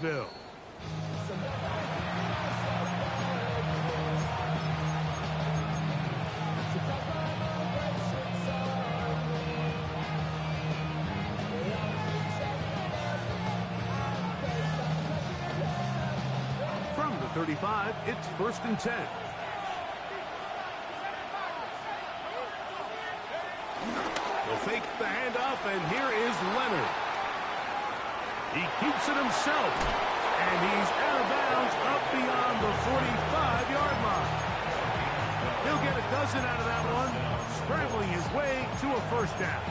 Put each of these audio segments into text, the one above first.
Jacksonville. From the 35, it's 1st and 10. He'll fake the handoff, and here is Leonard. He keeps it himself, and he's out of bounds up beyond the 45-yard line. He'll get a dozen out of that one, scrambling his way to a 1st down.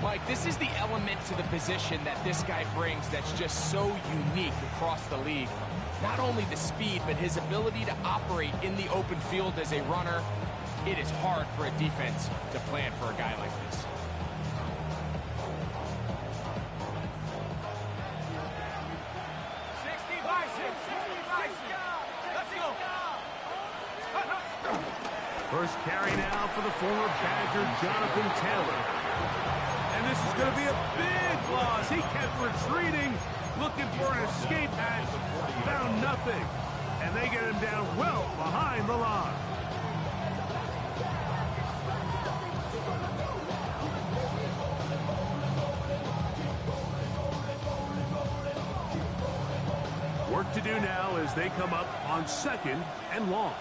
Mike, this is the element to the position that this guy brings that's just so unique across the league. Not only the speed, but his ability to operate in the open field as a runner. It is hard for a defense to plan for a guy like this. First carry now for the former Badger, Jonathan Taylor. And this is going to be a big loss. He kept retreating, looking for an escape hatch. Found nothing. And they get him down well behind the line. Work to do now as they come up on 2nd and long.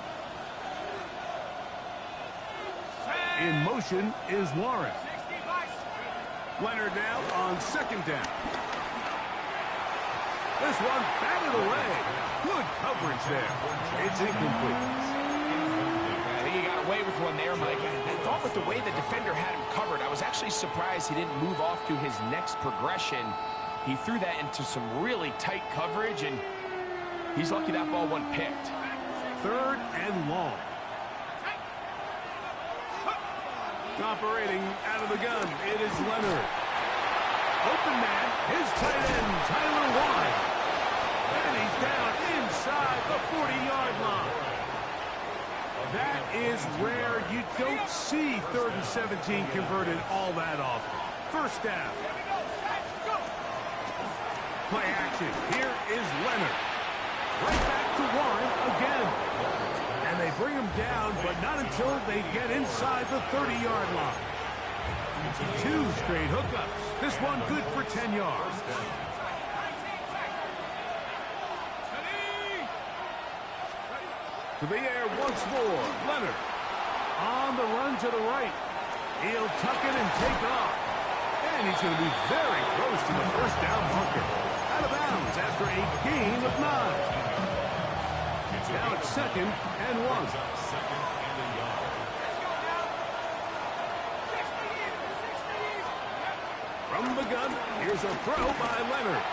In motion is Lawrence. Leonard now on 2nd down. This one batted away. Good coverage there. It's incomplete. I think he got away with one there, Mike. I thought with the way the defender had him covered, I was actually surprised he didn't move off to his next progression. He threw that into some really tight coverage, and he's lucky that ball wasn't picked. 3rd and long. Operating out of the gun, it is Leonard. Open man, his tight end, Tyler Wine. And he's down inside the 40-yard line. That is rare. You don't see 3rd and 17 converted all that often. 1st down. Play action. Here is Leonard. Right back to Wine again. And they bring him down, but not until they get inside the 30-yard line. 2 straight hookups. This one good for 10 yards. To the air once more. Leonard on the run to the right. He'll tuck it and take off. And he's going to be very close to the 1st down marker. Out of bounds after a gain of 9. Now it's 2nd and 1. From the gun, here's a throw by Leonard.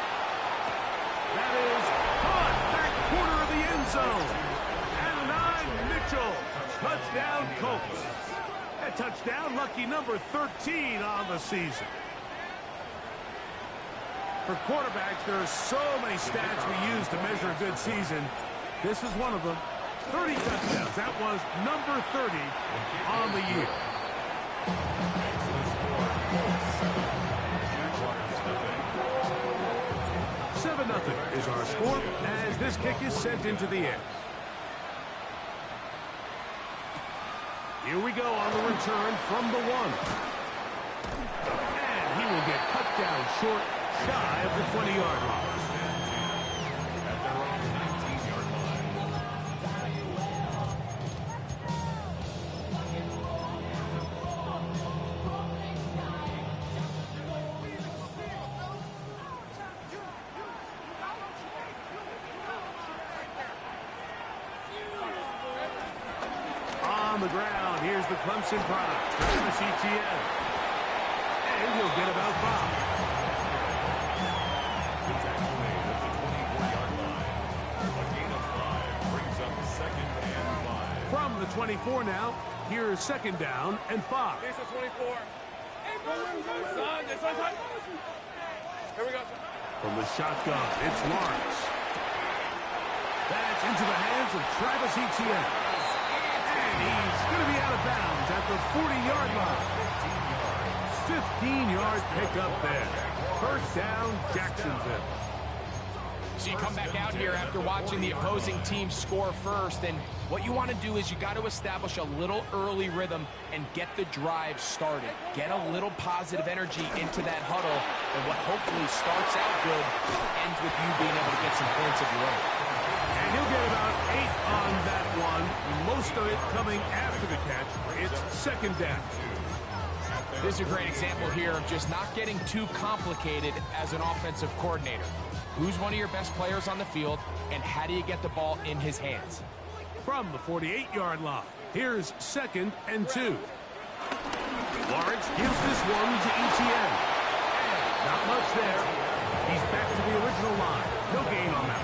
That is caught back corner of the end zone. And 9, Mitchell. Touchdown, Colts. A touchdown, lucky number 13 on the season. For quarterbacks, there are so many stats we use to measure a good season. This is one of them. 30 touchdowns. That was number 30 on the year. $7-0 is our score as this kick is sent into the air. Here we go on the return from the 1. And he will get cut down short, shy of the 20-yard line. On the ground, here's the Clemson product, Travis Etienne. And he'll get about 5. From the 24 now, here's 2nd down and 5. Here's the 24. Here we go. From the shotgun, it's Lawrence. That's into the hands of Travis Etienne. And he's going to be out of bounds at the 40-yard line. 15-yard pickup there. 1st down, Jacksonville. So you come back out here after watching the opposing team score first, and what you want to do is you got to establish a little early rhythm and get the drive started. Get a little positive energy into that huddle, and what hopefully starts out good ends with you being able to get some points of your own. And he'll get about 8 on that one, most of it coming after the catch. It's second down. This is a great example here of just not getting too complicated as an offensive coordinator. Who's one of your best players on the field, and how do you get the ball in his hands? From the 48-yard line, here's 2nd and 2. Lawrence gives this one to ETN. Not much there. He's back to the original line. No gain on that.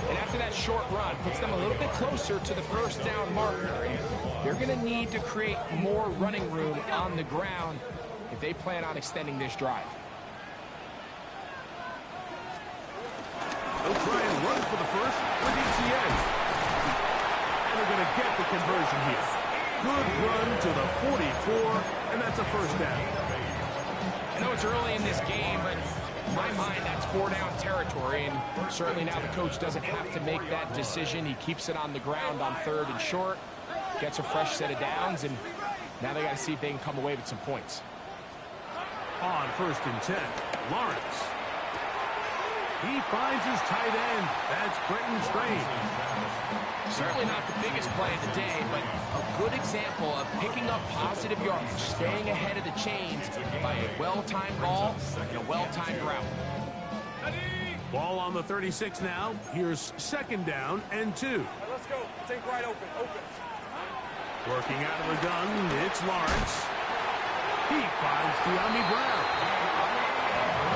And after that short run, puts them a little bit closer to the first down marker. And they're going to need to create more running room on the ground if they plan on extending this drive. They'll try and run for the first with ETN. And they're going to get the conversion here. Good run to the 44, and that's a first down. I know it's early in this game, but in my mind, that's 4-down territory, and certainly now the coach doesn't have to make that decision. He keeps it on the ground on 3rd and short, gets a fresh set of downs, and now they got to see if they can come away with some points. On 1st and 10, Lawrence. He finds his tight end. That's Brenton Strain. Certainly not the biggest play of the day, but a good example of picking up positive yardage, staying ahead of the chains by a well-timed ball and a well-timed route. Ball on the 36 now. Here's 2nd down and 2. Right, let's go. Take right open. Working out of the gun, it's Lawrence. He finds De'Ami Brown.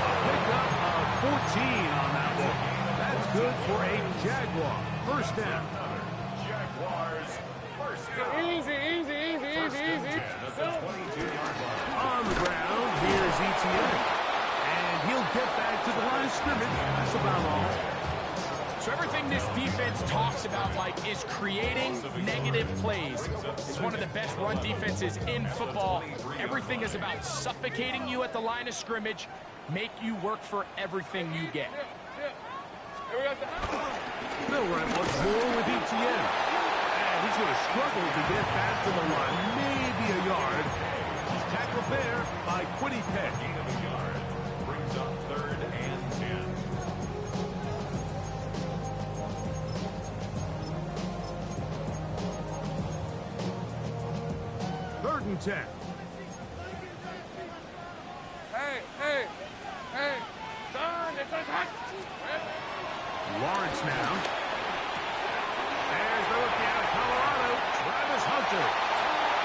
A pickup of 14 on that one. That's good for a Jaguar. First down. Jaguars. First down. Easy. On the ground, here's ETN. And he'll get back to the line of scrimmage. That's about all. So everything this defense talks about, Mike, is creating negative plays. It's one of the best run defenses in football. Everything is about suffocating you at the line of scrimmage, make you work for everything you get. They'll run once more with ETN. And he's going to struggle to get back to the line. Maybe a yard. He's tackled there by Quiddy Peck. Brings up 3rd and 10. Third and 10. Hey. Son, it's a touch. Lawrence now. There's the rookie out of Colorado, Travis Hunter.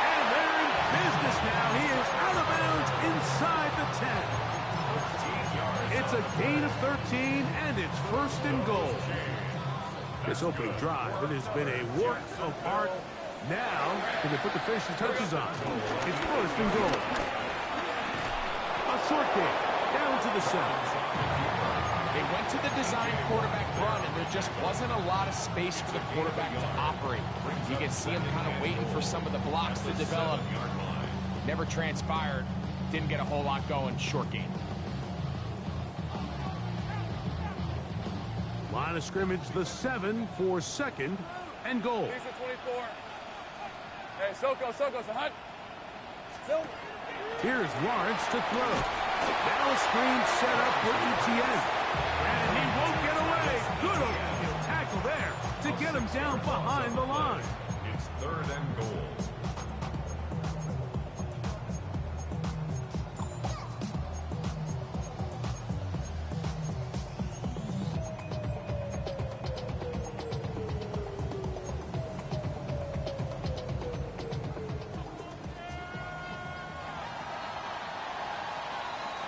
And they're in business now. He is out of bounds inside the 10. It's a gain of 13, and it's 1st and goal. This opening drive, it has been a work of art. Now, can they put the finishing touches on? It's 1st and goal. A short game, down to the 7th. They went to the design quarterback run, and there just wasn't a lot of space for the quarterback to operate. You can see him kind of waiting for some of the blocks to develop. Never transpired. Didn't get a whole lot going. Short game. Line of scrimmage, the 7 for 2nd and goal. He's at 24. Hey, Soko, so hut. Silver. Here's Lawrence to throw. Now a screen set up for ETN. And he won't get away. Good open tackle there to get him down behind the line. It's 3rd and goal.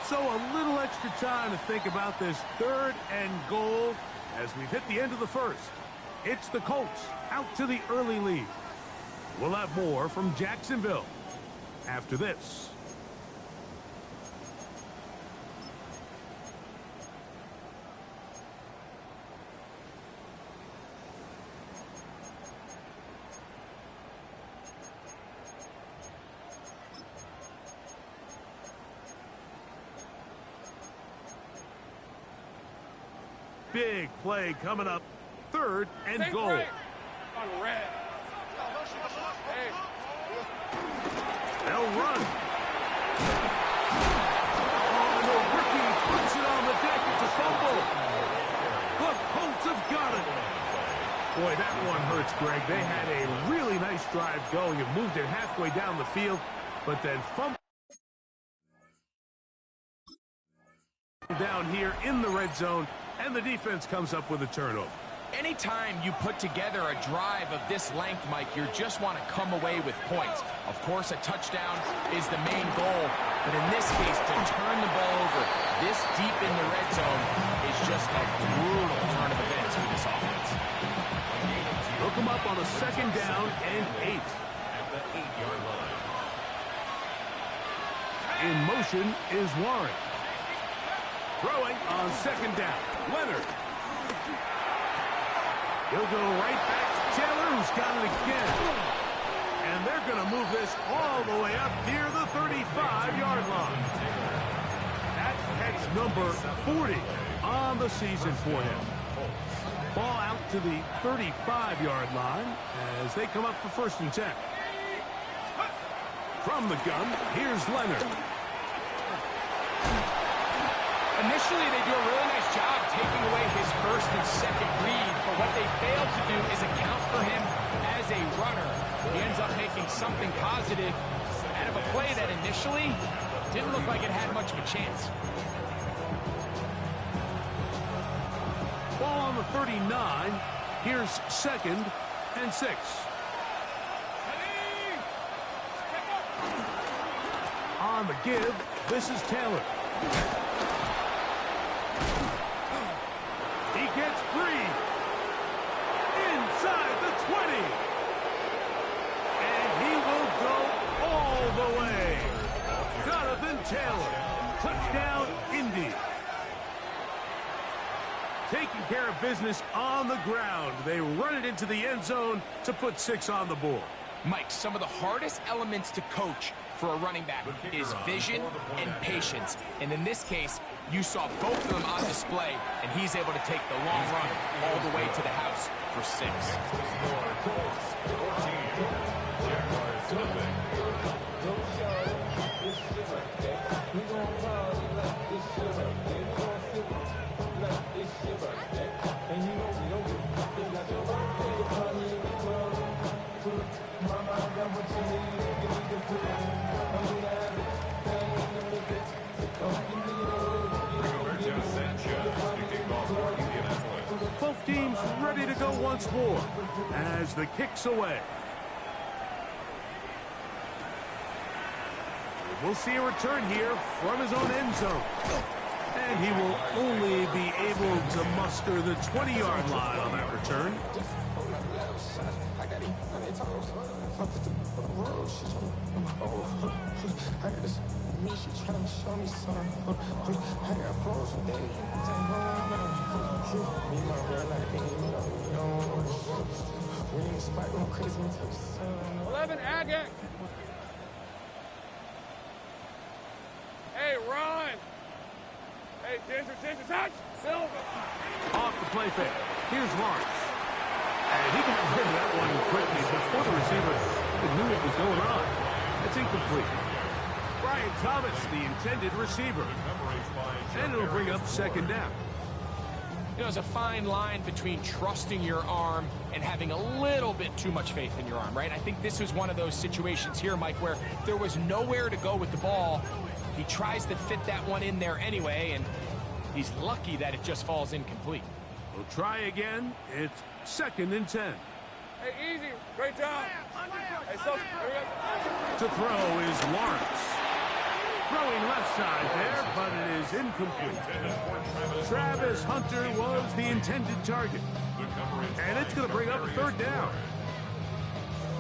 So a little extra time to think about this 3rd and goal as we've hit the end of the first. It's the Colts out to the early lead. We'll have more from Jacksonville after this. big play coming up. 3rd and Stay goal. right. On red. Hey. They'll run. Oh, the rookie puts it on the deck. It's a fumble. The Colts have got it. Boy, that one hurts, Greg. They had a really nice drive going and moved it halfway down the field, but then fumbled down here in the red zone, and the defense comes up with a turnover. Anytime you put together a drive of this length, Mike, you just want to come away with points. Of course, a touchdown is the main goal, but in this case, to turn the ball over this deep in the red zone is just a brutal turn of events for this offense. They'll come up on a 2nd down and 8. At the 8-yard line. In motion is Warren. Throwing on 2nd down. Leonard. He'll go right back to Taylor, who's got it again. And they're going to move this all the way up near the 35-yard line. That's number 40 on the season for him. Ball out to the 35-yard line as they come up for 1st and 10. From the gun, here's Leonard. Initially, they do a really nice job taking away his 1st and 2nd read, but what they failed to do is account for him as a runner. He ends up making something positive out of a play that initially didn't look like it had much of a chance. Ball on the 39. Here's 2nd and 6. On the give, this is Taylor. He gets free. Inside the 20. And he will go all the way. Jonathan Taylor. Touchdown, Indy. Taking care of business on the ground. They run it into the end zone to put 6 on the board. Mike, some of the hardest elements to coach for a running back is vision and patience. And in this case, you saw both of them on display, and he's able to take the long run all the way to the house for 6. Both teams ready to go once more as the kick's away. We'll see a return here from his own end zone. And he will only be able to muster the 20-yard line on that return. Agate. Hey, run. Hey, Ginger, touch. Silver. Off the play fake. Here's Lawrence. And he got rid of that one quickly before the receiver even knew what was going on. It's incomplete. Brian Thomas, the intended receiver. And it'll bring up 2nd down. You know, there's a fine line between trusting your arm and having a little bit too much faith in your arm, right? I think this was one of those situations here, Mike, where there was nowhere to go with the ball. He tries to fit that one in there anyway, and he's lucky that it just falls incomplete. We'll try again. It's 2nd and 10. Hey, easy. Great job. Hey, so, To throw is Lawrence. Throwing left side there, but it is incomplete. Travis Hunter was the intended target. And it's going to bring up 3rd down.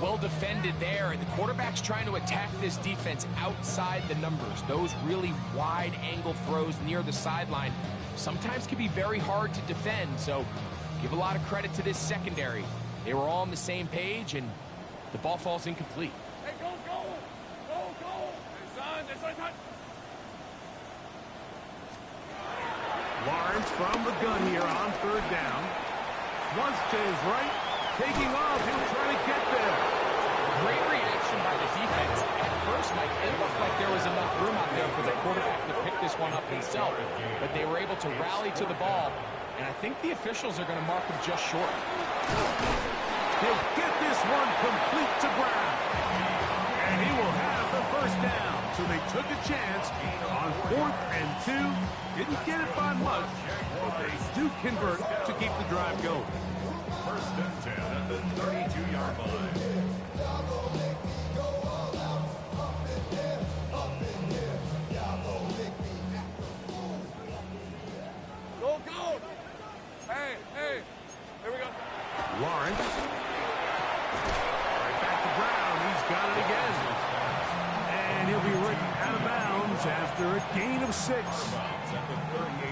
Well defended there, and the quarterback's trying to attack this defense outside the numbers. Those really wide angle throws near the sideline sometimes can be very hard to defend, so give a lot of credit to this secondary. They were all on the same page, and the ball falls incomplete. Hey, go. Hey, son, touch. Lawrence from the gun here on was to his right. Taking off, he'll try to get there. Great reaction by the defense. At first, Mike, it looked like there was enough room out there for the quarterback to pick this one up himself, but they were able to rally to the ball, and I think the officials are going to mark him just short. He'll get this one complete to Brown. And he will have the first down. So they took a chance on 4th and 2. Didn't get it by much, but they do convert to keep the drive going. First and 10 at the 32-yard line. Go, go! Hey, hey! Here we go. Lawrence. Right back to Brown. He's got it again. And he'll be written out of bounds after a gain of 6.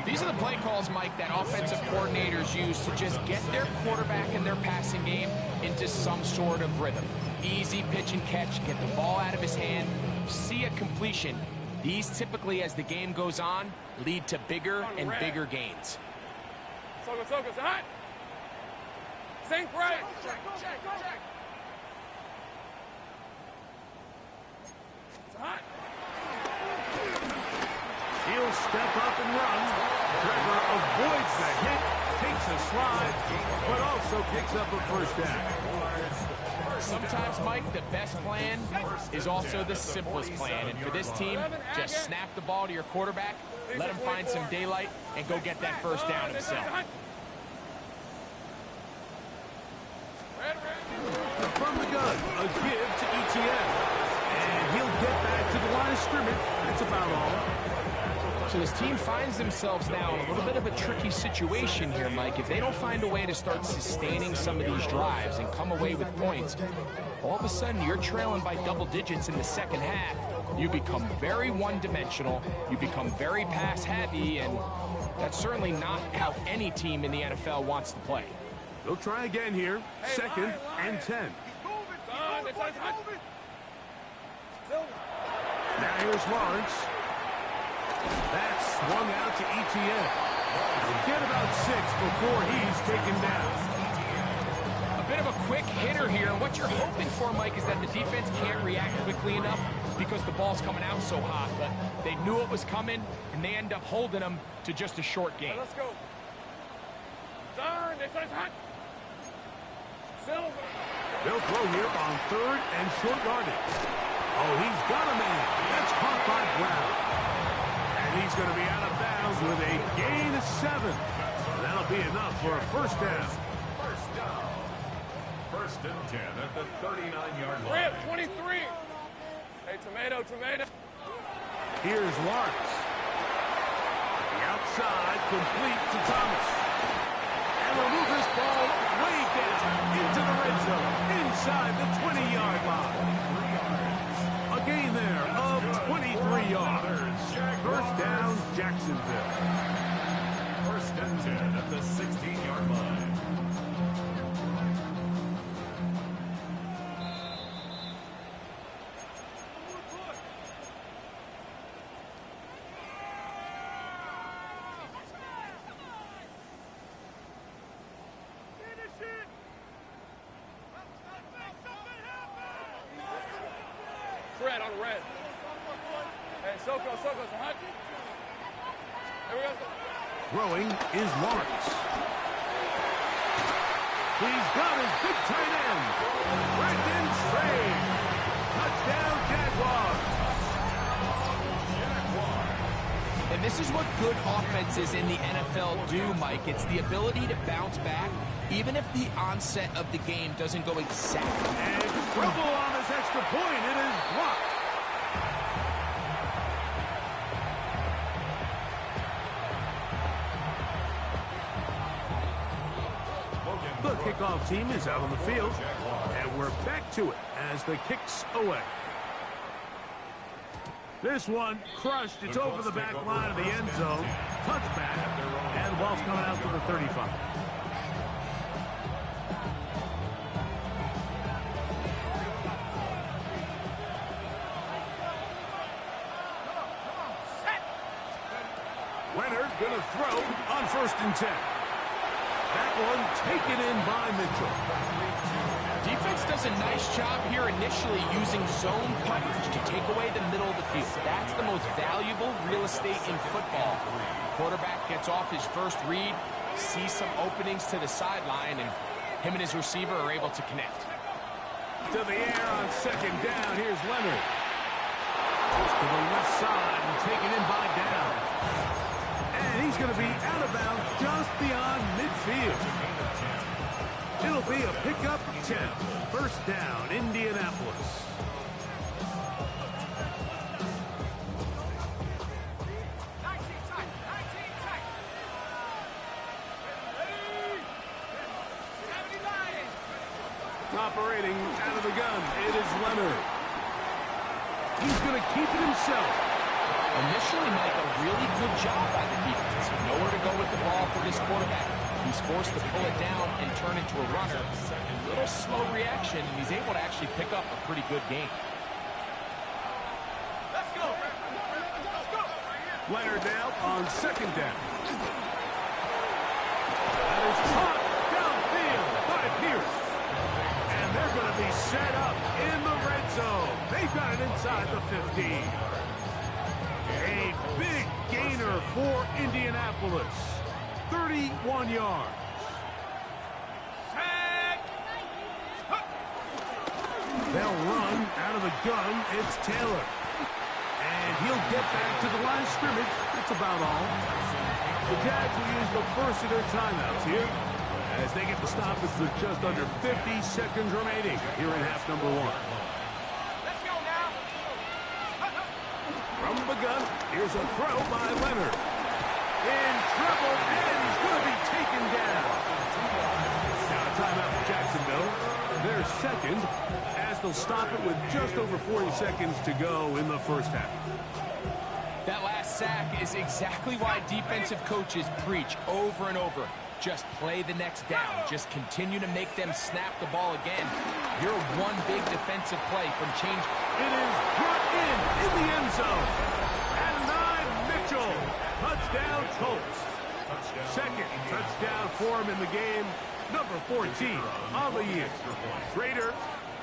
These are the play calls, Mike, that offensive coordinators use to just get their quarterback and their passing game into some sort of rhythm. Easy pitch and catch, get the ball out of his hand, see a completion. These typically, as the game goes on, lead to bigger and bigger gains. Soko, hot! Sink right! Check. It's hot! He'll step up and run. Trevor avoids the hit, takes a slide, but also picks up a first down. Sometimes, Mike, the best plan is also the simplest plan. And for this team, just snap the ball to your quarterback, let him find some daylight, and go get that first down himself. From the gun, a give to ETN. And he'll get back to the line of scrimmage. That's about all. So this team finds themselves now in a little bit of a tricky situation here, Mike. If they don't find a way to start sustaining some of these drives and come away with points, all of a sudden you're trailing by double digits in the second half. You become very one-dimensional, you become very pass-heavy, and that's certainly not how any team in the NFL wants to play. They'll try again here. Second and 10. Now here's Lawrence. That's swung out to ETN. He'll get about 6 before he's taken down. A bit of a quick hitter here. What you're hoping for, Mike, is that the defense can't react quickly enough because the ball's coming out so hot. But they knew it was coming, and they end up holding them to just a short game. Let's go. Darn, it's hot. Silver. They'll throw here on 3rd and short yardage. Oh, he's got a man. That's caught by Brown. And he's going to be out of bounds with a gain of 7. That'll be enough for a first down. First down. First and 10 at the 39-yard line. Rip, 23. Hey, tomato. Here's Lawrence. The outside, complete to Thomas. And we'll move this ball way down into the red zone, inside the 20-yard line. A gain there of 23 yards. First down, Jacksonville. First and 10 at the 16-yard line. Red on red. Hey, Soko, hot. Here we go. Throwing is Lawrence. He's got his big tight end. Brandon Sage. Touchdown, Jaguars. And this is what good offenses in the NFL do, Mike. It's the ability to bounce back, even if the onset of the game doesn't go exactly. And trouble on this extra point. It is blocked. The kickoff team is out on the field, and we're back to it as the kick's away. This one crushed. It's over the back line of the end zone. Touchback, and the ball's coming out to the 35. Leonard going to throw on 1st and 10. That one taken in by Mitchell. Defense does a nice job here initially using zone coverage to take away the middle of the field. That's the most valuable real estate in football. Quarterback gets off his first read, sees some openings to the sideline, and him and his receiver are able to connect. To the air on second down. Here's Leonard. To the left side and taken in by Downs. And he's going to be out of bounds just beyond midfield. It'll be a pickup 10. First down, Indianapolis. Operating out of the gun, it is Leonard. He's going to keep it himself. Initially, Mike, a really good job by the defense. Nowhere to go with the ball for this quarterback. He's forced to pull it down and turn into a runner. A little slow reaction, and he's able to actually pick up a pretty good game. Let's go. Let's go. Leonard now on second down. That is caught downfield by Pierce. And they're going to be set up in the red zone. They've got it inside the 15. A big gainer for Indianapolis. 31 yards. They'll run out of the gun. It's Taylor. And he'll get back to the line of scrimmage. That's about all. The Jags will use the first of their timeouts here as they get the stoppage with just under 50 seconds remaining here in half number one. Let's go now. From the gun, here's a throw by Leonard. In trouble, and he's going to be taken down. Now a timeout for Jacksonville. Their second, as they'll stop it with just over 40 seconds to go in the first half. That last sack is exactly why defensive coaches preach over and over. Just play the next down. Just continue to make them snap the ball again. You're one big defensive play from change. It is brought in the end zone. And 9, Mitchell. Touchdown, Colts. Second touchdown for him in the game. Number 14 on the year. Rader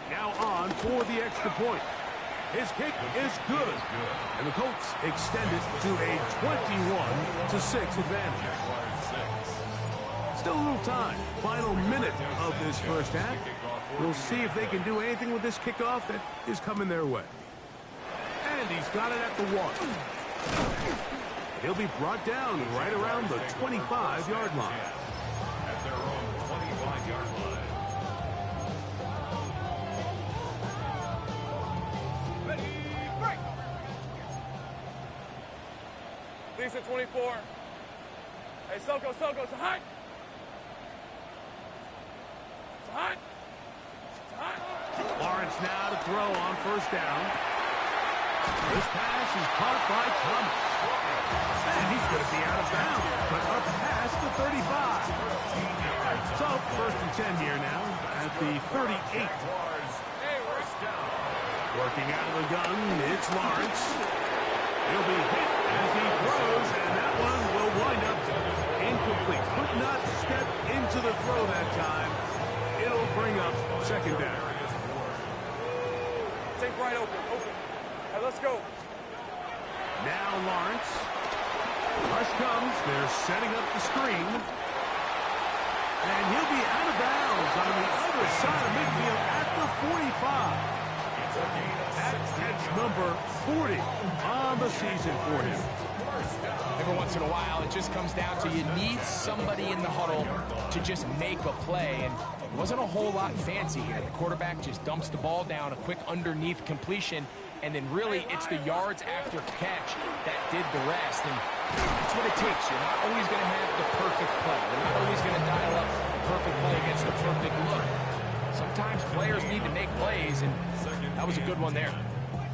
now on for the extra point. His kick is good. And the Colts extend it to a 21-6 advantage. Still a little time. Final minute of this first half. We'll see if they can do anything with this kickoff that is coming their way. And he's got it at the 1. He'll be brought down right around the 25-yard line. At their own 25-yard line. Ready, break. Lisa 24. Hey, Soko, it's a hot. It's a hot. It's a hot. Lawrence now to throw on first down. This pass is caught by Thomas. And he's going to be out of bounds, but up past the 35. So, first and 10 here now at the 38. Hey, we're down. Working out of the gun, it's Lawrence. He'll be hit as he throws, and that one will wind up incomplete. Could not step into the throw that time. It'll bring up second down. Take right open. Hey, let's go. Now Lawrence. Rush comes. They're setting up the screen. And he'll be out of bounds on the other side of midfield at the 45. That's catch number 40 on the season for him. Every once in a while, it just comes down to you need somebody in the huddle to just make a play. And it wasn't a whole lot fancy here. The quarterback just dumps the ball down, a quick underneath completion. And then really, it's the yards after catch that did the rest. And that's what it takes. You're not always going to have the perfect play. You're not always going to dial up the perfect play against the perfect look. Sometimes players need to make plays, and that was a good one there.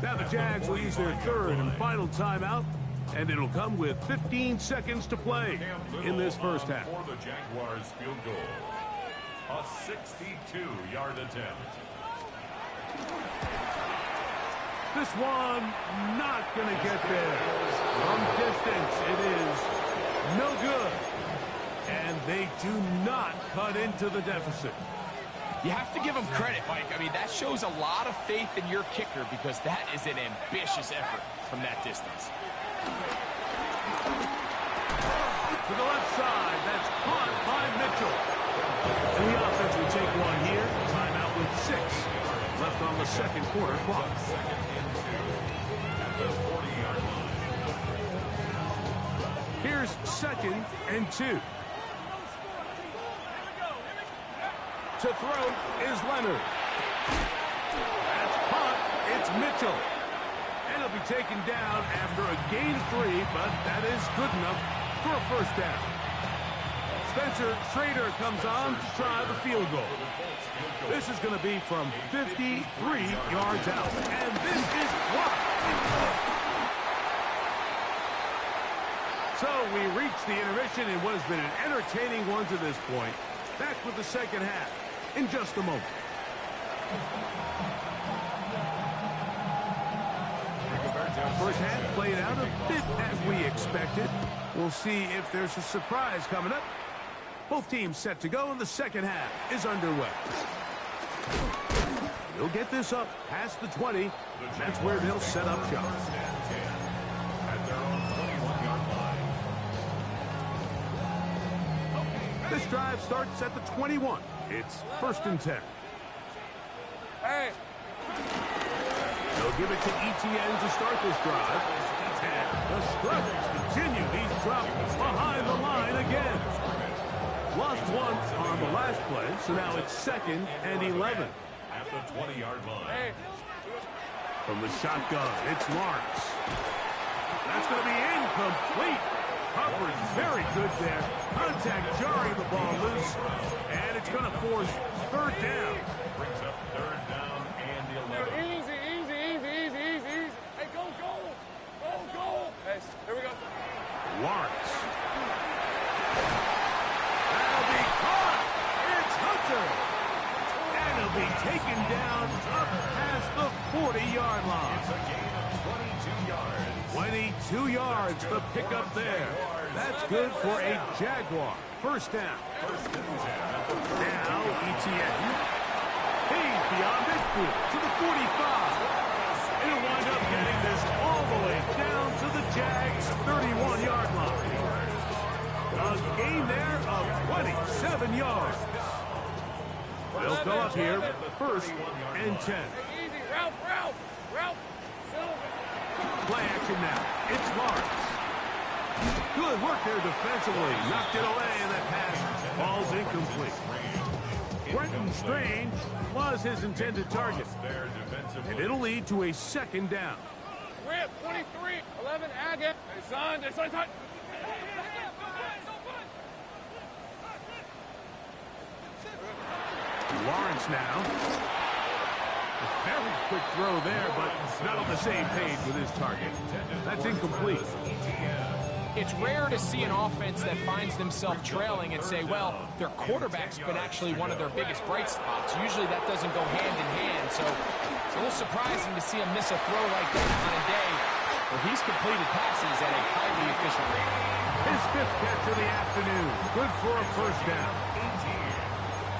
Now the Jags will use their third and final timeout, and it'll come with 15 seconds to play in this first half. For the Jaguars field goal. A 62-yard attempt. This one not going to get there. From distance, it is no good. And They do not cut into the deficit. You have to give them credit, Mike. I mean, that shows a lot of faith in your kicker because that is an ambitious effort from that distance. To the left side, that's caught by Mitchell. And the offense will take one here. Timeout with 6 left on the second quarter clock. Here's 2nd and 2. To throw is Leonard. That's caught. It's Mitchell. And he'll be taken down after a gain of 3, but that is good enough for a first down. Spencer Schrader comes on to try the field goal. This is going to be from 53 yards out. And this is blocked. So we reach the intermission in what has been an entertaining one to this point. Back with the second half in just a moment. First half played out a bit as we expected. We'll see if there's a surprise coming up. Both teams set to go, and the second half is underway. He'll get this up past the 20. That's where they'll set up shop. At their own 21-yard line. This drive starts at the 21. It's 1st and 10. Hey. They'll give it to Etienne to start this drive. And the struggles continue. He's dropped behind the line again. Lost one on the last play, so now it's 2nd and 11. At the 20-yard line. Hey. From the shotgun, it's Lawrence. That's going to be incomplete. Coverage very good there. Contact jarring the ball loose. And it's going to force 3rd down. Brings up 3rd down and the 11. Easy. Hey, go. Hey, here we go. Lawrence. That'll be caught. It's Hunter. And he'll be taken down up past the 40-yard line. It's a gain of 22 yards. 22 yards the pickup there. That's good for a Jaguar. First down. Now Etienne. He's beyond midfield to the 45. He'll wind up getting this all the way down to the Jags' 31-yard line. A gain there of 27 yards. They'll go up here, 1st and 10. Easy. Ralph. Play action now. It's Lawrence. Good work there defensively. Knocked it away, and that pass falls incomplete. Brenton Strange was his intended target. And it'll lead to a 2nd down. Rip, 23, 11, Agate. Hey, son. Lawrence now. A very quick throw there, but not on the same page with his target. That's incomplete. It's rare to see an offense that finds themselves trailing and say, well, their quarterback's been actually one of their biggest bright spots. Usually that doesn't go hand in hand, so it's a little surprising to see him miss a throw like that on a day where he's completed passes at a highly efficient rate. His 5th catch of the afternoon. Good for a first down.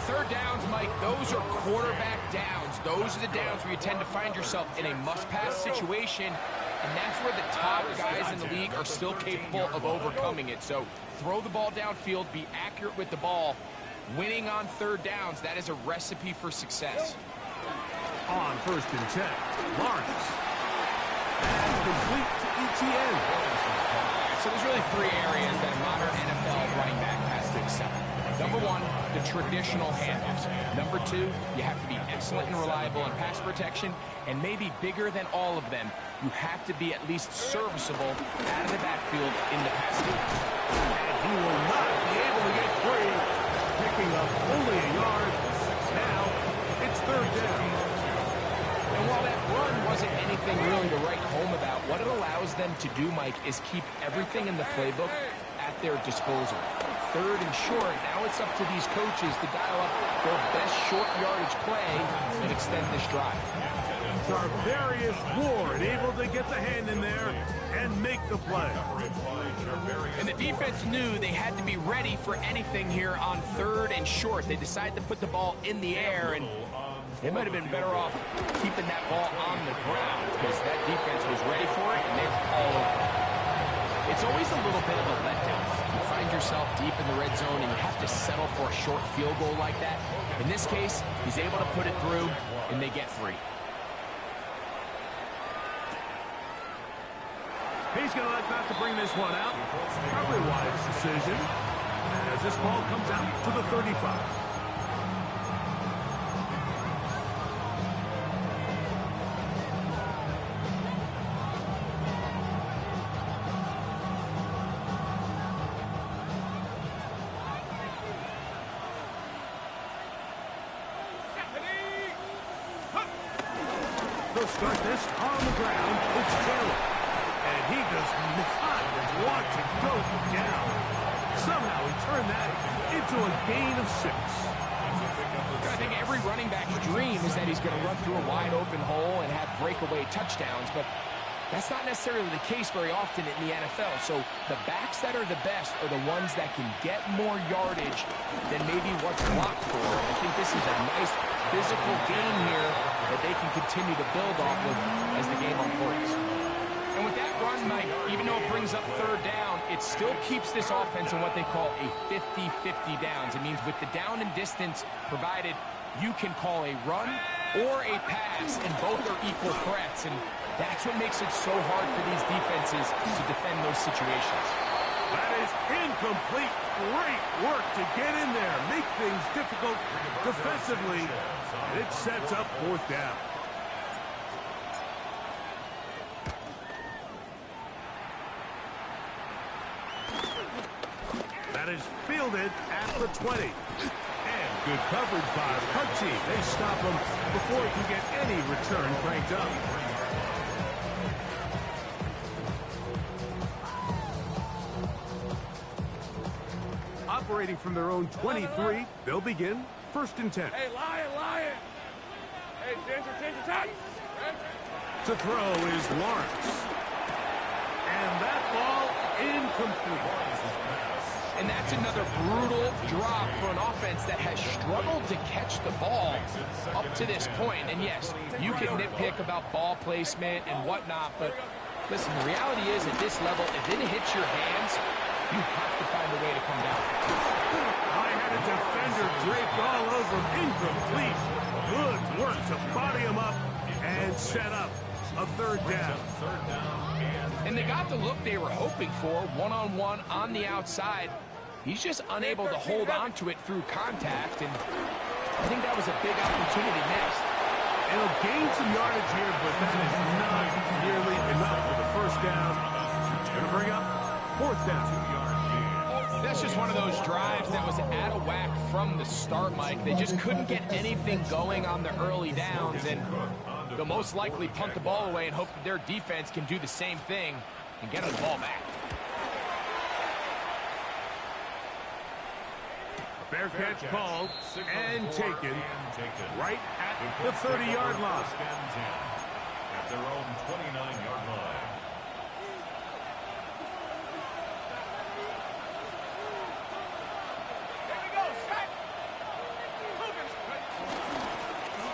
3rd downs, Mike, those are quarterback downs. Those are the downs where you tend to find yourself in a must-pass situation, and that's where the top guys in the league are still capable of overcoming it. So throw the ball downfield, be accurate with the ball. Winning on 3rd downs, that is a recipe for success. On 1st and 10, Lawrence. And complete to Etienne. So there's really 3 areas that a modern NFL running back has to excel. Number 1, the traditional handoffs. Number 2, you have to be excellent and reliable in pass protection. And maybe bigger than all of them, you have to be at least serviceable out of the backfield in the pass game. And he will not be able to get free. Picking up only a yard. Now it's 3rd down. And while that run wasn't anything really to write home about, what it allows them to do, Mike, is keep everything in the playbook at their disposal. 3rd and short. Now it's up to these coaches to dial up their best short yardage play and extend this drive. Tarvarius Ward able to get the hand in there and make the play. And the defense knew they had to be ready for anything here on 3rd and short. They decided to put the ball in the air, and they might have been better off keeping that ball on the ground because that defense was ready for it, and they were all over it. It's always a little bit of a letdown. You find yourself deep in the red zone, and you have to settle for a short field goal like that. In this case, he's able to put it through, and they get 3. He's going to like not to bring this one out. Probably a wise decision. As this ball comes out to the 35. They'll start this on the ground. It's Taylor. And he does not want to go down. Somehow he turned that into a gain of 6. I think every running back's dream is that he's going to run through a wide open hole and have breakaway touchdowns, but that's not necessarily the case very often in the NFL. So the backs that are the best are the ones that can get more yardage than maybe what's blocked for. I think this is a nice physical game here that they can continue to build off of as the game unfolds. And with that run, Mike, even though it brings up 3rd down, it still keeps this offense in what they call a 50-50 downs. It means with the down and distance provided, you can call a run or a pass, and both are equal threats. And that's what makes it so hard for these defenses to defend those situations. That is incomplete. Great work to get in there, make things difficult defensively. It sets up 4th down. That is fielded at the 20. And good coverage by Hutchie. They stop him before he can get any return cranked up. Operating from their own 23, they'll begin 1st and 10. Hey, Lion! Hey, ginger, tight! To throw is Lawrence. And that ball incomplete. And that's another brutal drop for an offense that has struggled to catch the ball up to this point. And yes, you can nitpick about ball placement and whatnot, but listen, the reality is at this level, if it hits your hands, you have to find a way to come down. I had a defender draped all over him. Incomplete. Good work to body him up and set up a 3rd down. And they got the look they were hoping for, one-on-one on the outside. He's just unable to hold on to it through contact, and I think that was a big opportunity missed. It'll gain some yardage here, but that is not nearly enough for the 1st down. It's going to bring up 4th down. That's just one of those drives that was out of whack from the start, Mike. They just couldn't get anything going on the early downs, and they'll most likely punt the ball away and hope that their defense can do the same thing and get the ball back. Fair catch called and taken right at the 30-yard line. At their own 29-yard line.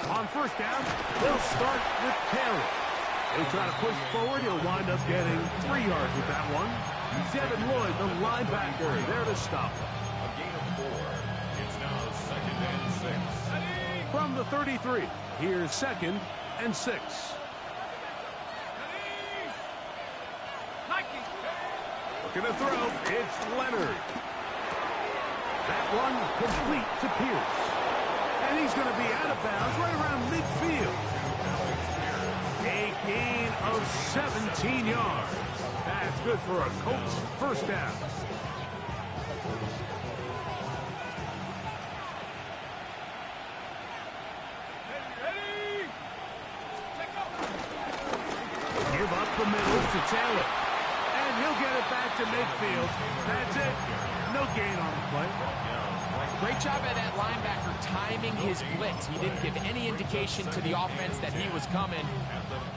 On 1st down, they'll start with Taylor. They try to push forward. He'll wind up getting 3 yards with that one. Devin Lloyd, the linebacker, there to stop him. A gain of 4. It's now 2nd and 6. From the 33, here's 2nd and 6. Looking to throw, it's Leonard. That one complete to Pierce. And he's going to be out of bounds right around midfield. A gain of 17 yards. That's good for a Colts 1st down. Give up the middle to Taylor. And and he'll get it back to midfield. That's it. No gain on the play. Great job by that linebacker timing his blitz. He didn't give any indication to the offense that he was coming.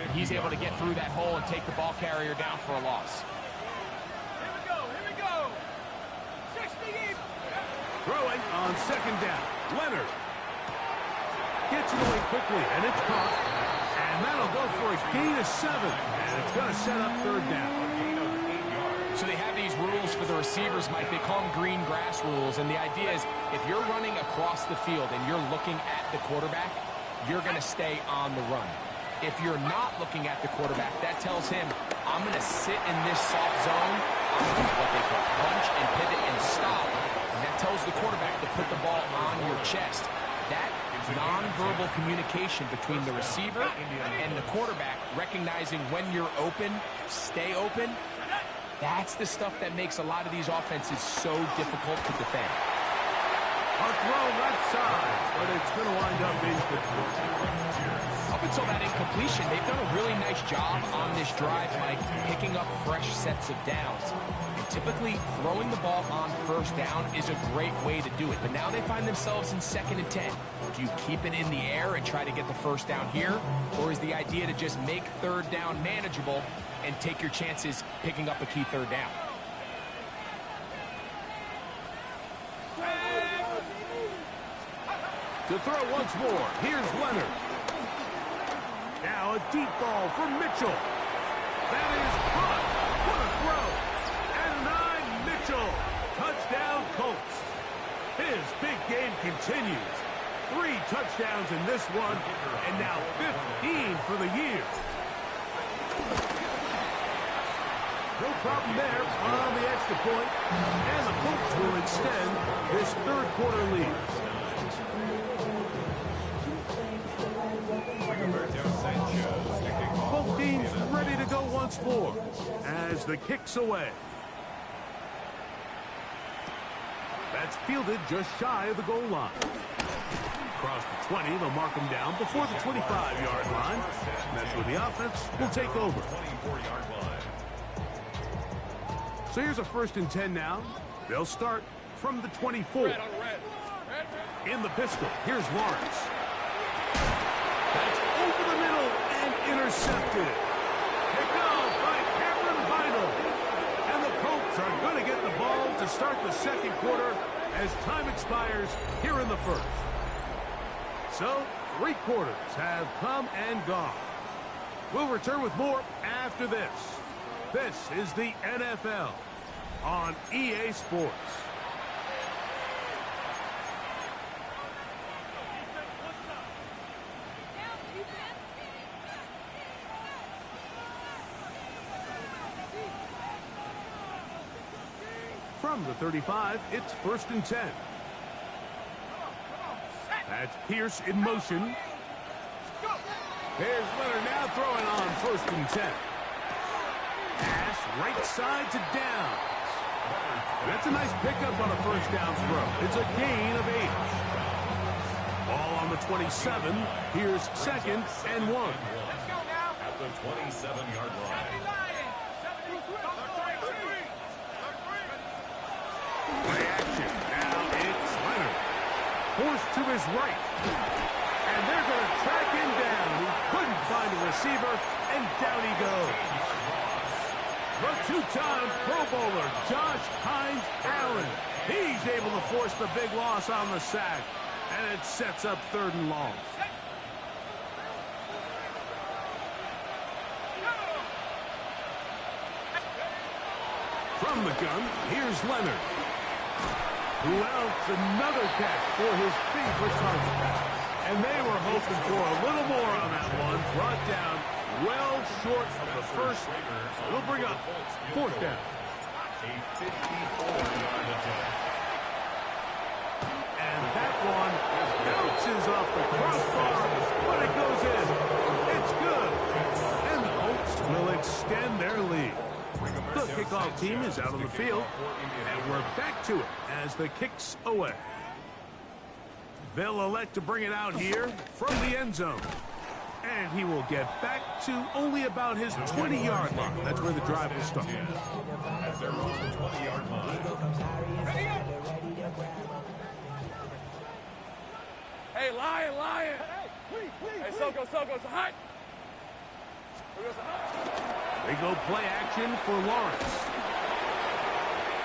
And he's able to get through that hole and take the ball carrier down for a loss. Here we go. 60 deep. Throwing on second down. Leonard gets it away quickly, and it's caught. And that'll go for a gain of 7. And it's going to set up third down. So they have these rules for the receivers, Mike. They call them green grass rules. And the idea is if you're running across the field and you're looking at the quarterback, you're going to stay on the run. If you're not looking at the quarterback, that tells him, I'm going to sit in this soft zone. I'm going to do what they call punch and pivot and stop. And that tells the quarterback to put the ball on your chest. That nonverbal communication between the receiver and the quarterback, recognizing when you're open, stay open, that's the stuff that makes a lot of these offenses so difficult to defend. A throw left side, but it's going to wind up incomplete. Up until that incompletion, they've done a really nice job on this drive, Mike, picking up fresh sets of downs. And typically, throwing the ball on first down is a great way to do it. But now they find themselves in 2nd and 10. Do you keep it in the air and try to get the first down here? Or is the idea to just make third down manageable and take your chances picking up a key third down? To throw once more, here's Leonard. Now a deep ball for Mitchell. That is caught. What a throw. And 9, Mitchell. Touchdown, Colts. His big game continues. 3 touchdowns in this one, and now 15 for the year. No problem there on the extra point, and the Colts will extend this third quarter lead. Both teams ready to go once more as the kick's away. That's fielded just shy of the goal line. Across the 20, they'll mark him down before the 25-yard line. That's where the offense will take over. So here's a 1st and 10 now. They'll start from the 24. In the pistol, here's Lawrence. That's over the middle and intercepted. Picked off by Cameron Vinyl. And the Colts are going to get the ball to start the second quarter as time expires here in the first. So, 3 quarters have come and gone. We'll return with more after this. This is the NFL on EA Sports. From the 35, it's 1st and 10. That's Pierce in motion. Here's Leonard now throwing on 1st and 10. Pass right side to Downs. That's a nice pickup on a first down throw. It's a gain of 8. Ball on the 27. Here's 2nd and 1. At the 27-yard line. Play action. Now it's Leonard. Forced to his right. And they're going to track him down. He couldn't find a receiver, and down he goes. The 2-time Pro Bowler, Josh Hines Allen. He's able to force the big loss on the sack, and it sets up 3rd and long. From the gun, here's Leonard. Who else? Another catch for his favorite target. And they were hoping for a little more on that one. Brought down well short of the first. It'll bring up 4th down. A 54-yard attempt. And that one bounces off the crossbar, but it goes in. It's good. And the Colts will extend their lead. The kickoff team is out on the field, and we're back to it as the kick's away. They'll elect to bring it out here from the end zone. And he will get back to only about his 20-yard line. That's where the drive will start. At their own 20-yard line. Hey, Lion, Lion. Hey, Soko, it's a hut. They go play action for Lawrence.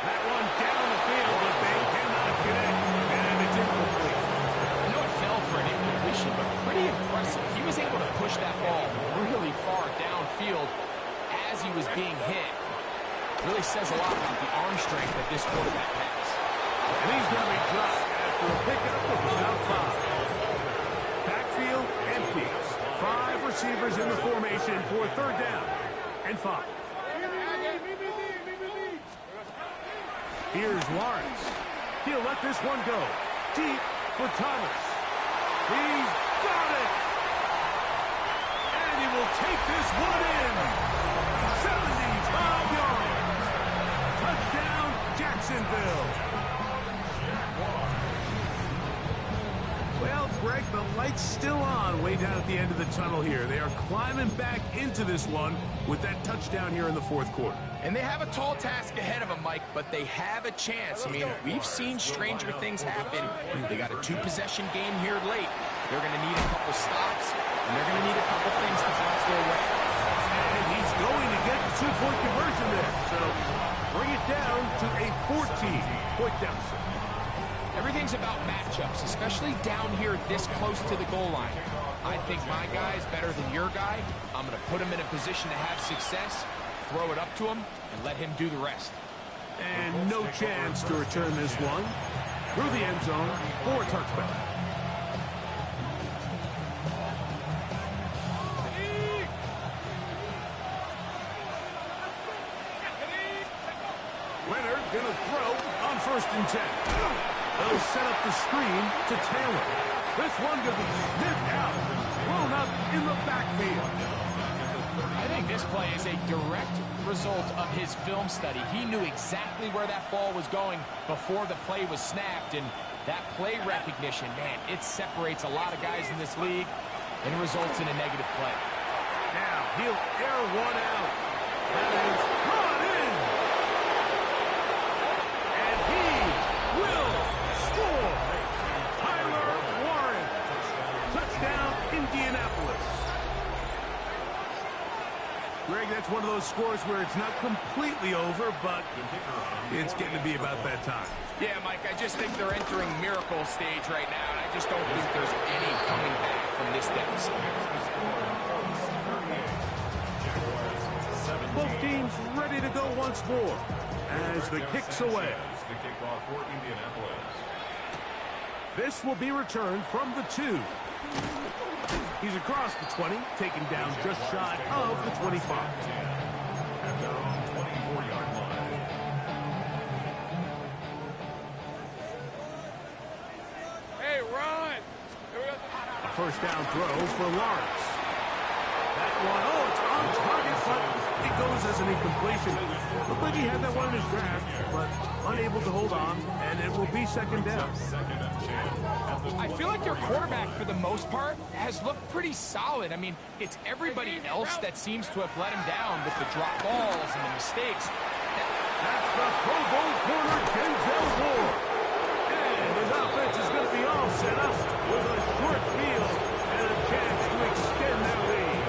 That one down the field, but they cannot connect. And it's incomplete. I know it fell for an incompletion, but pretty impressive. He was able to push that ball really far downfield as he was being hit. Really says a lot about the arm strength that this quarterback has. And he's going to be dropped after a pickup of about 5. Backfield empty. 5 receivers in the formation for third down and 5. Here's Lawrence. He'll let this one go. Deep for Thomas. He's got it. And he will take this one in. 75 yards. Touchdown, Jacksonville. Well, Greg, the light's still on way down at the end of the tunnel here. They are climbing back into this one with that touchdown here in the fourth quarter. And they have a tall task ahead of them, Mike, but they have a chance. I mean, we've seen stranger things happen. They got a 2-possession game here late. They're going to need a couple stops, and they're going to need a couple things to bounce their way. And he's going to get the 2-point conversion there. So bring it down to a 14-point deficit. Everything's about matchups, especially down here this close to the goal line. I think my guy's better than your guy. I'm going to put him in a position to have success, throw it up to him, and let him do the rest. And no chance to return this one through the end zone for a touchback. Leonard going to throw on 1st and 10. They'll set up the screen to Taylor. This one going to be sniffed out, thrown up in the backfield. I think this play is a direct result of his film study. He knew exactly where that ball was going before the play was snapped, and that play recognition, man, it separates a lot of guys in this league and results in a negative play. Now he'll air one out. That is brought in. And he will score. Tyler Warren. Touchdown, Indianapolis. Greg, that's one of those scores where it's not completely over, but it's getting to be about that time. Yeah, Mike, I just think they're entering miracle stage right now, and I just don't think there's any coming back from this deficit. Both teams ready to go once more as the kick's away. The kickoff for Indianapolis. This will be returned from the 2. He's across the 20, taken down just shy of the 25. At their own 24-yard line. Hey, run! A first down throw for Lawrence. That one, oh, it's on target, but it goes as an incompletion. Looked like he had that one in his grasp, but unable to hold on, and it will be second down. I feel like their quarterback, for the most part, has looked pretty solid. I mean, it's everybody else that seems to have let him down with the drop balls and the mistakes. That's the Pro Bowl corner, Denzel Ward. And his offense is going to be all set up with a short field and a chance to extend their lead.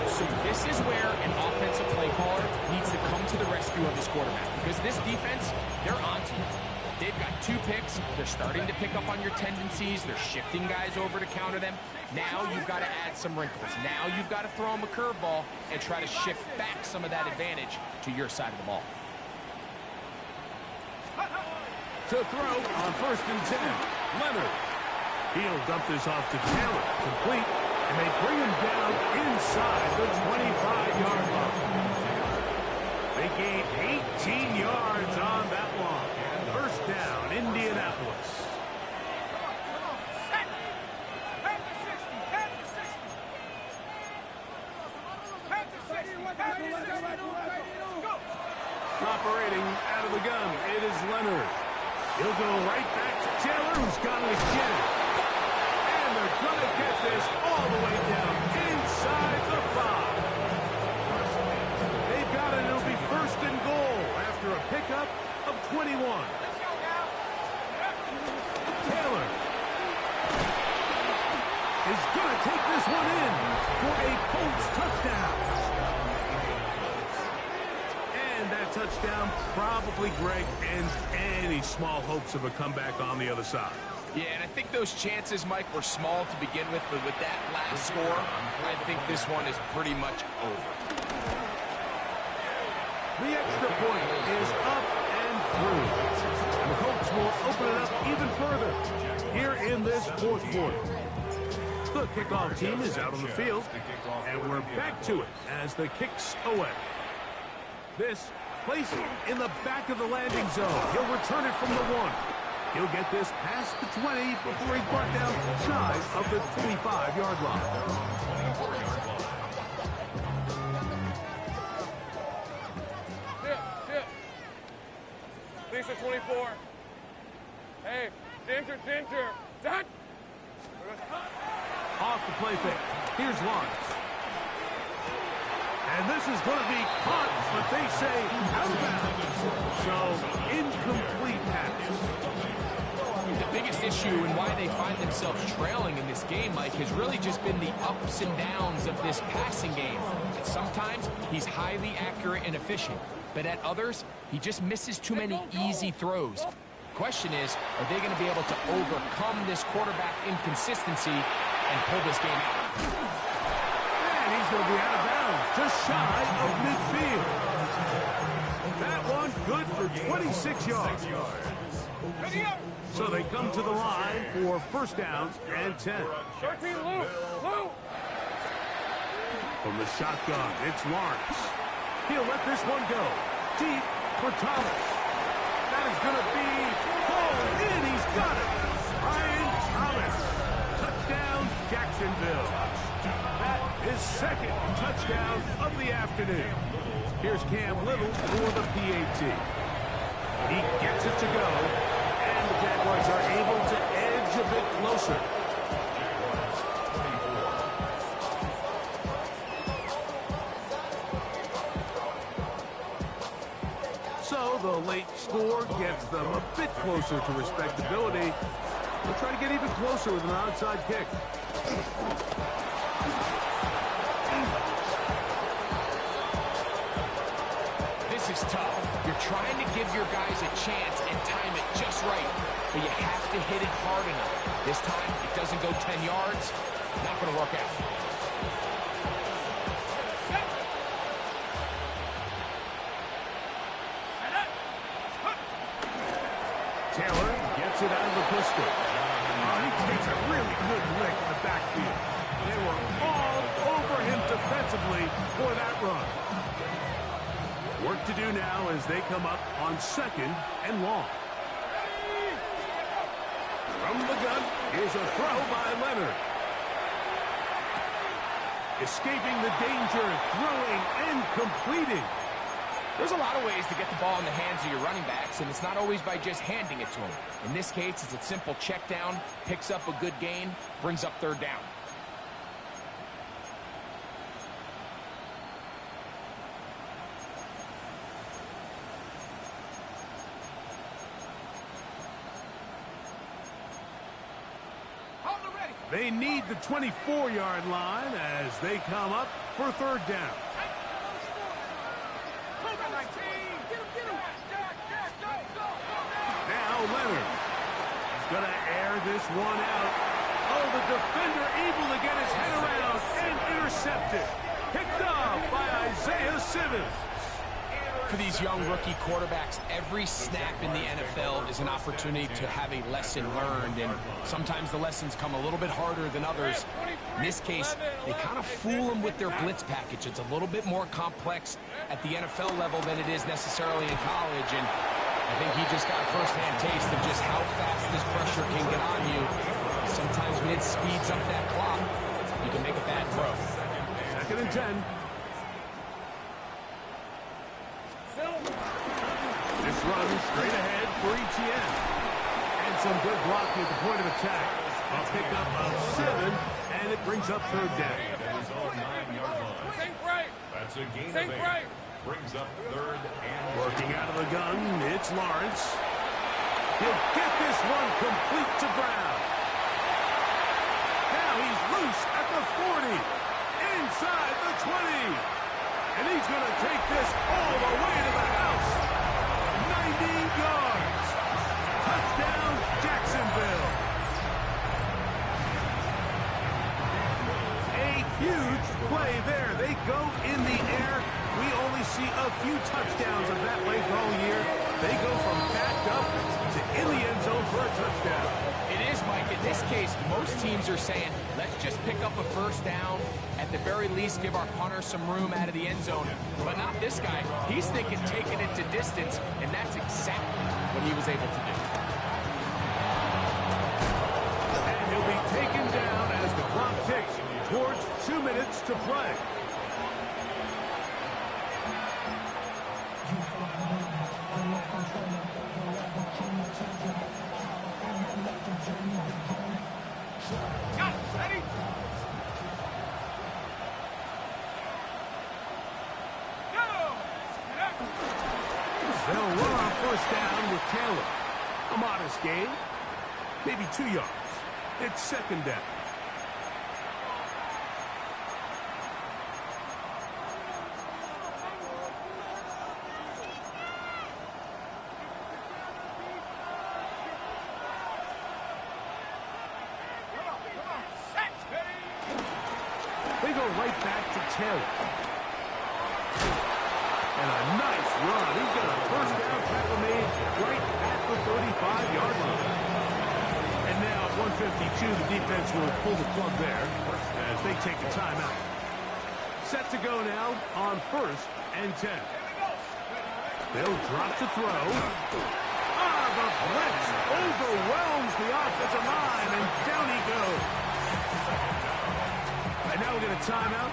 So this is where an offensive play caller needs to come to the rescue of his quarterback, because this defense, they're onto you. They've got 2 picks. They're starting to pick up on your tendencies. They're shifting guys over to counter them. Now you've got to add some wrinkles. Now you've got to throw them a curveball and try to shift back some of that advantage to your side of the ball. To throw on 1st and 10, Leonard. He'll dump this off to Taylor, complete, and they bring him down inside the 25-yard line. They gain 18 yards on that one. First down, Indianapolis. Operating out of the gun, it is Leonard. He'll go right back to Taylor, who's got it again. And they're gonna get this all the way down inside the 5. They've got it. It'll be first and goal after a pickup of 21. Taylor is gonna take this one in for a Colts touchdown. And that touchdown probably, Greg, ends any small hopes of a comeback on the other side. Yeah, and I think those chances, Mike, were small to begin with, but with that last score, I think this one is pretty much over. The extra point is up and through. And the Colts will open it up even further here in this fourth quarter. The kickoff team is out on the field, and we're back to it as the kicks away. This placed in the back of the landing zone. He'll return it from the 1. He'll get this past the 20 before he's brought down shy of the 25-yard line. Chip. Lisa, 24. Hey, Dinter. Done. Off the play fake. Here's Lawrence. And this is going to be caught, but they say out of bounds. So, incomplete pass. The biggest issue and why they find themselves trailing in this game, Mike, has really just been the ups and downs of this passing game. And sometimes he's highly accurate and efficient, but at others, he just misses too many easy throws. Question is, are they going to be able to overcome this quarterback inconsistency and pull this game out? And he's going to be out of bounds, just shy of midfield. That one good for 26 yards. So they come to the line for first downs and 10. 13, Lou. From the shotgun, it's Lawrence. He'll let this one go. Deep for Thomas. That is going to be pulled in. He's got it. Brian Thomas. Touchdown, Jacksonville. That is second touchdown of the afternoon. Here's Cam Little for the PAT. He gets it to go. And the Jaguars are able to edge a bit closer. So the late score gets them a bit closer to respectability. They'll try to get even closer with an onside kick. This is tough. You're trying to give your guys a chance and time it just right, but you have to hit it hard enough. This time, it doesn't go 10 yards. Not going to work out. Taylor gets it out of the pistol. He takes a really good lick in the backfield. They were all over him defensively for that run. Work to do now as they come up on second and long. From the gun, here's a throw by Leonard. Escaping the danger, throwing and completing. There's a lot of ways to get the ball in the hands of your running backs, and it's not always by just handing it to them. In this case, it's a simple check down, picks up a good gain, brings up third down. They need the 24-yard line as they come up for third down. Now Leonard is going to air this one out. Oh, the defender able to get his head around and intercepted. Picked off by Isaiah Simmons. For these young rookie quarterbacks, every snap in the NFL is an opportunity to have a lesson learned, and sometimes the lessons come a little bit harder than others. In this case, they kind of fool them with their blitz package. It's a little bit more complex at the NFL level than it is necessarily in college, and I think he just got a first-hand taste of just how fast this pressure can get on you. Sometimes when it speeds up that clock, you can make a bad throw. Second and 10. This run straight ahead for ETN. And some good blocking at the point of attack. A pickup of 7, and it brings up third down. At his own 9-yard line. Think right. That's a gain Think of 8. right. Brings up third and Working out of the gun, it's Lawrence. He'll get this one complete to Brown. Now he's loose at the 40, inside the 20. And he's going to take this all the way to the house. 90 yards. Touchdown, Jacksonville. A huge play there. They go in the air. We only see a few touchdowns of that way for all year. They go from backed up to in the end zone for a touchdown. It is, Mike. In this case, most teams are saying, let's just pick up a first down. At the very least, give our punter some room out of the end zone. But not this guy. He's thinking taking it to distance, and that's exactly what he was able to do. And he'll be taken down as the clock ticks towards 2 minutes to play. They'll run on first down with Taylor. A modest gain, maybe 2 yards. It's second down. They go right back to Taylor. And a nice run. He's got a first down tackle made right at the 35-yard line. And now at 1:52, the defense will pull the plug there as they take a timeout. Set to go now on 1st and 10. They'll drop to throw. The blitz overwhelms the offensive line, and down he goes. And now we get a timeout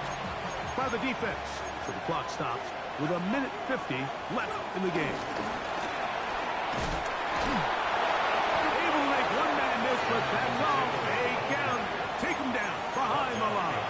by the defense. So the clock stops with 1:50 left in the game. Able to make one man miss, but that's all. They get him. Take him down behind the line.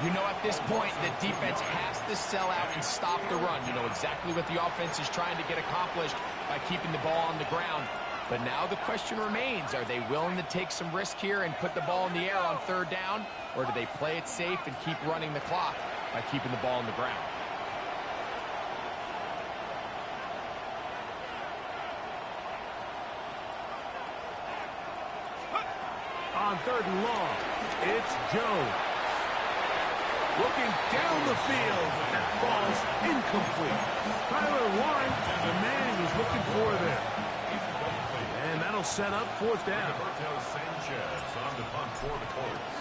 You know, at this point, the defense has to sell out and stop the run. You know exactly what the offense is trying to get accomplished by keeping the ball on the ground. But now the question remains, are they willing to take some risk here and put the ball in the air on third down? Or do they play it safe and keep running the clock by keeping the ball on the ground? On 3rd and long, it's Jones. Looking down the field, that ball's incomplete. Tyler Warren, the man he was looking for there. And that'll set up 4th down. Roberto Sanchez on the punt for the Colts.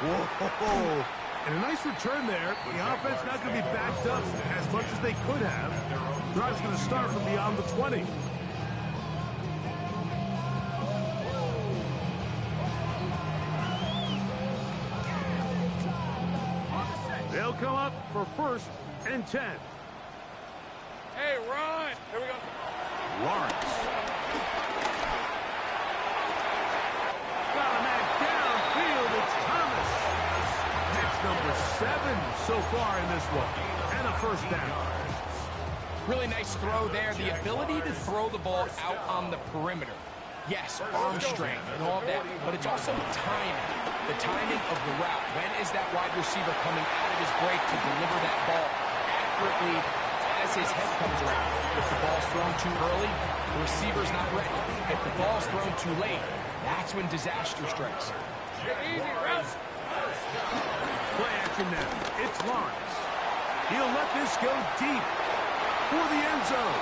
Whoa. And a nice return there. The offense not going to be backed up as much as they could have. Drive's going to start from beyond the 20. They'll come up for 1st and 10. Hey, run. Here we go. Lawrence. Got a man downfield. It's Thomas. That's number 7 so far in this one. And a first down. Really nice throw there. The ability to throw the ball out on the perimeter. Yes, arm strength and all of that, but it's also timing. The timing of the route. When is that wide receiver coming out of his break to deliver that ball accurately as his head comes around? If the ball's thrown too early, the receiver's not ready. If the ball's thrown too late, that's when disaster strikes. Easy, route. Play action now. It's Lawrence. He'll let this go deep for the end zone.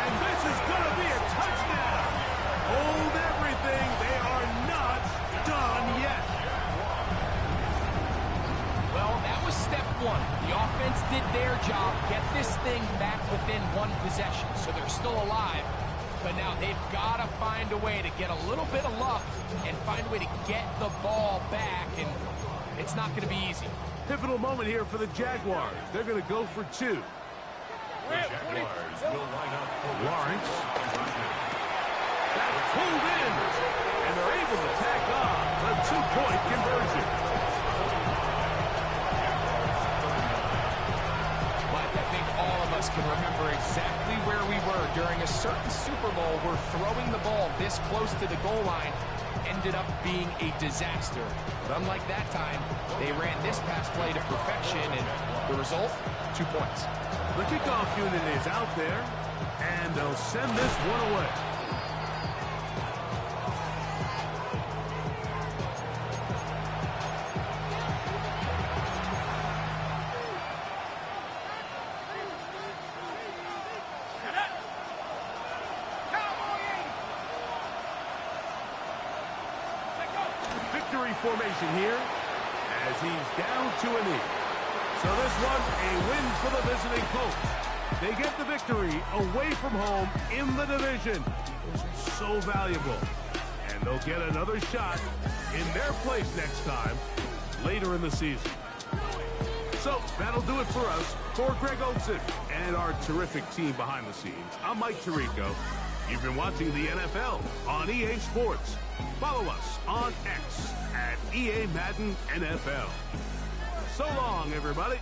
And this is going to be a touchdown. Hold everything. They are not done yet. Well, that was step 1. The offense did their job, get this thing back within 1 possession, so they're still alive. But now they've got to find a way to get a little bit of luck and find a way to get the ball back. And It's not going to be easy. Pivotal moment here for the Jaguars. They're going to go for 2. The Jaguars will line up for Lawrence. That's pulled in. And they're able to tack on a 2-point conversion. Mike, I think all of us can remember exactly where we were during a certain Super Bowl where throwing the ball this close to the goal line ended up being a disaster. But unlike that time, they ran this pass play to perfection, and the result, 2 points. The kickoff unit is out there, and they'll send this one away. Victory formation here as he's down to a knee. So this one, a win for the visiting Colts. They get the victory away from home in the division. This is so valuable. And they'll get another shot in their place next time, later in the season. So that'll do it for us. For Greg Olson and our terrific team behind the scenes, I'm Mike Tirico. You've been watching the NFL on EA Sports. Follow us on X at EA Madden NFL. So long, everybody.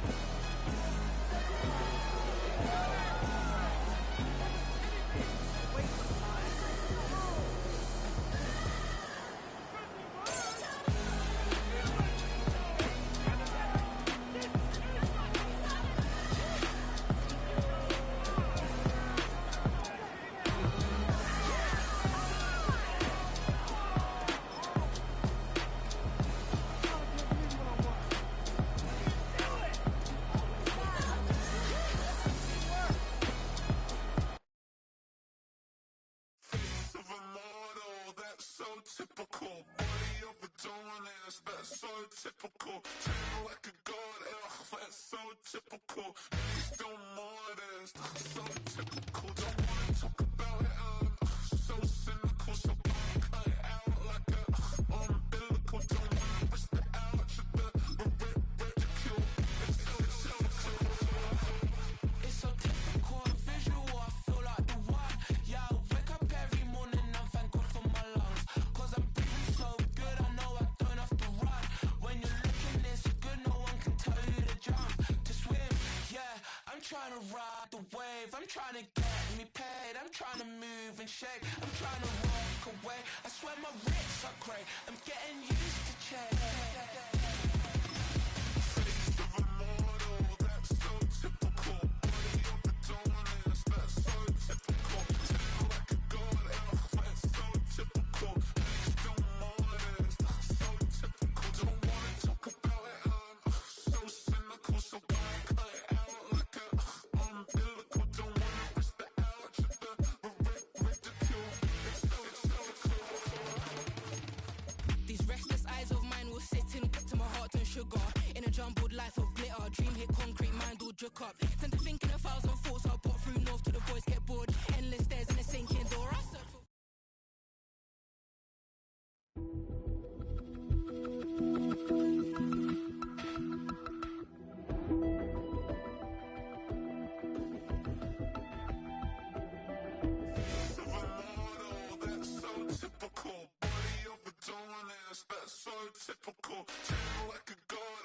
Typical body of a donut, that's so typical. Turn like a god, that's so typical. Niggas don't modest, so typical. Don't wanna talk about it, so cynical. So cut it out like a umbilical. Don't wanna risk the ouch of the ridicule. It's so typical, visual. I feel like the one. Yeah, I wake up every morning and thank God for my lungs. Cause I'm breathing so good, I know I don't have to run. When you're looking this good, no one can tell you to jump, to swim. Yeah, I'm trying to ride the wave. I'm trying to get me paid. I'm trying to move and shake. I'm trying to walk away. I swear my wrists are great. I'm getting used to change. Face of a model, that's so typical. Body of a donut, that's so typical. Tell like a god, that's so typical. Niggas don't modest, so typical. Don't wanna talk about it, so cynical. So why cut it out like a umbilical? Don't wanna risk the ouch of the ridicule. These restless eyes of mine will sit in to my heart and sugar. In a jumbled life of glitter, dream hit concrete, mind all jerk up. Tend to think in 1,000 thoughts, I'll pop through north to the voice, get bored. Endless stairs in a sinking door. I search for Of a model, that's so typical. Body of a donut, that's so typical. Tell like a god,